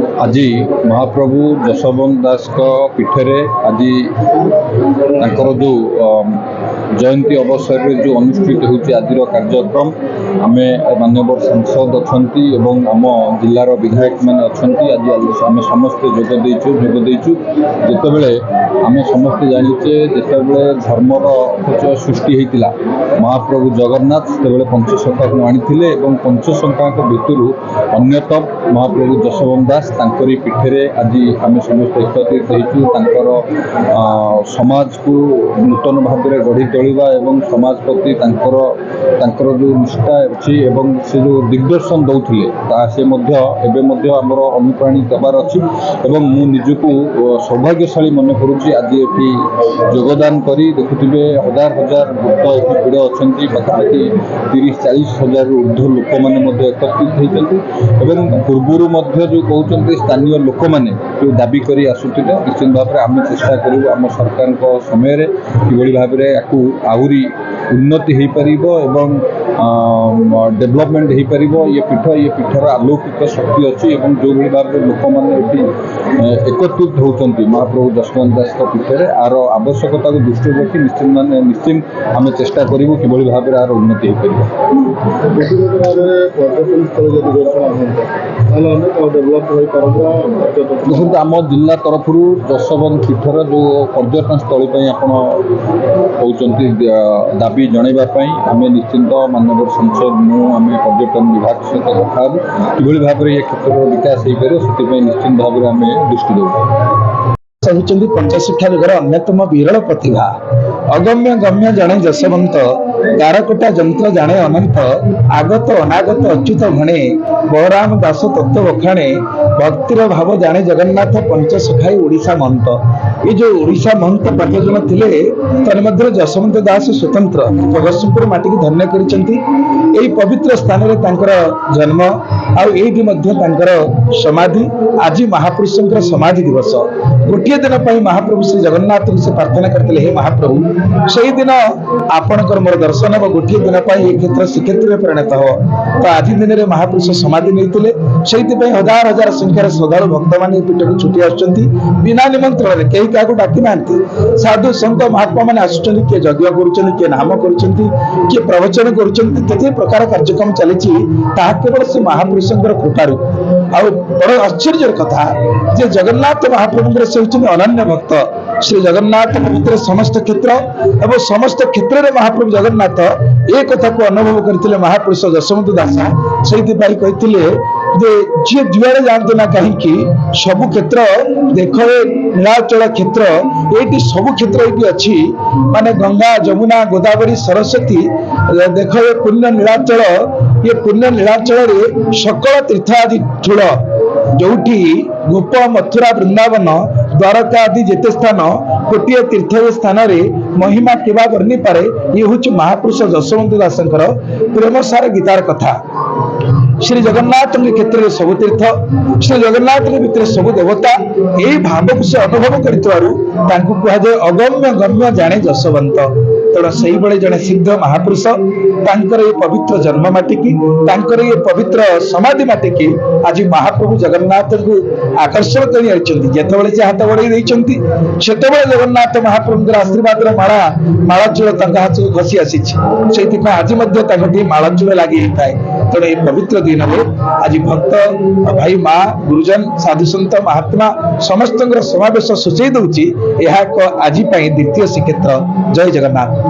आज महाप्रभु जशवंत दास पीठरे आज जो जयंती अवसर में जो अनुष्ठित होती आज कार्यक्रम आम माननीय सांसद अच्छा आम जिलार विधायक मैंने अच्छा आज आम समस्ते जोगदेचु जितेबले आम समस्ते जाचे जितेबले धर्मर सृष्टि होता महाप्रभु जगन्नाथ से पंचशंखा को आनी पंचशंखा भितर अन्यतम महाप्रभु जशवंत दास तांकरी पीठरे आज आम समस्त एकत्रित होकर समाज को नूतन भाव में गढ़ी तोलिबा एवं समाज प्रति जो निष्ठा अच्छी एवं से जो दिग्दर्शन दौले से आमर अनुप्राणित हबार अच्छी एवं मु निजको सौभाग्यशाली मन करुच्ची आज ये योगदान करी देखुवे हजार हजार भक्त ये भिड़ अच्छा पाखापाखि 30-40 हजार ऊर्ध्व लोक मैंने एकत्रित होती पूर्वर जो कहते स्थानीय लोक मैंने जो दाबी कर आसुले निश्चित भाव में आम चेष्टा करूँ आम सरकार समय कि भाव में आहरी उन्नति हो पार एवं डेभलपमेंट हो पार ये पीठर अलौकिक शक्ति अच्छी और जो भाव में लोक मैंने एकत्रित होती महाप्रभु जशवंत दास पीठरे आर आवश्यकता को दृष्टि रखी निश्चित आम चेष्टा करूँ कि भाव में आर उन्नति हो देखो आम जिला तरफ जशवंत पीठर जो पर्यटन स्थली आप दाबी जनवाई आम निश्चिंत माननीय सांसद मुझे पर्यटन विभाग सहित कथा कि भाव में ये क्षेत्र विकास हो पारे से निश्चित भाव में आम दृष्टि दे पंचशिक्षा जुगर अन्यतम विरल प्रतिभा अगम्य गम्य जड़े जशवंत गारकोटा जंत्र जाने अनंत आगत अनागत अच्युत घणे बलराम दास तत्व बखाणे भक्तिर भाव जाने जगन्नाथ पंचसखाई ओडिशा महंत ये जो ओडिशा महंत 5 जन थिले तन्मध्य जशवंत दास स्वतंत्र जगतसिंहपुर माटी की धन्य करिसेंती एई पवित्र स्थान रे तांकर जन्म आ एठी मध्ये तांकर समाधि आज महापुरुषंकर समाधि दिवस गोटे दिन पर महाप्रभु श्री जगन्नाथ से प्रार्थना करते हे महाप्रभु से दिन आपणकर मोर दर्शन व गोटे दिन पर ये क्षेत्र श्रीक्षेत्र में परिणत हो तो आज दिन में महापुरुष समाधि नहीं से हजार हजार संख्यार श्रद्धालु भक्त मान पीठ को छुटी आसुच्च बिना निमंत्रण कहीं क्या डाकी ना साधु संत महात्मा मैंने आसुच्च किए यज्ञ कर नाम कर प्रवचन कर प्रकार कार्यक्रम चली केवल से महापुरुषंकर कृपारू आ बड़ आश्चर्य कथा जे जगन्नाथ महाप्रभु से अनन्य भक्त श्री जगन्नाथ पवित्र समस्त क्षेत्र एवं समस्त क्षेत्र में महाप्रभु जगन्नाथ एक कथा को अनुभव करते महापुरुष जशवंत दास से जी जुआड़े जानते ना कहीं सबु क्षेत्र देख नीलाचल क्षेत्र ये सबु क्षेत्र ये अच्छी माने गंगा जमुना गोदावरी सरस्वती देख पुण्य नीलाचल ये पुण्य नीलाचल सकल तीर्थ आदि ठूल जोठी गोप मथुरा वृंदावन द्वारका आदि जेते स्थान गोटे तीर्थ स्थान महिमा केवा वर्णी पारे ये हूँ महापुरुष जशवंत दासंकर प्रेमसार गीतार कथा श्री जगन्नाथ के क्षेत्र में सब तीर्थ श्री जगन्नाथ के भितर सब देवता यही भाव को से अनुभव कहुए अगम्य गम्य जाने जशवंत तेणु से जड़े सिद्ध महापुरुष ये पवित्र जन्म माटी की ये पवित्र समाधि माटी की आज महाप्रभु जगन्नाथ को आकर्षण कर हाथ बढ़ई से जगन्नाथ महाप्रभु आशीर्वाद मालाचूल हाथ को घसी आसी आज मालाचूल लगी थाए तेणु ये पवित्र दिन में आज भक्त भाई माँ गुरुजन साधु सन्त महात्मा समस्त समावेश सूचई दूची आज द्वितीय श्रीक्षेत्र जय जगन्नाथ।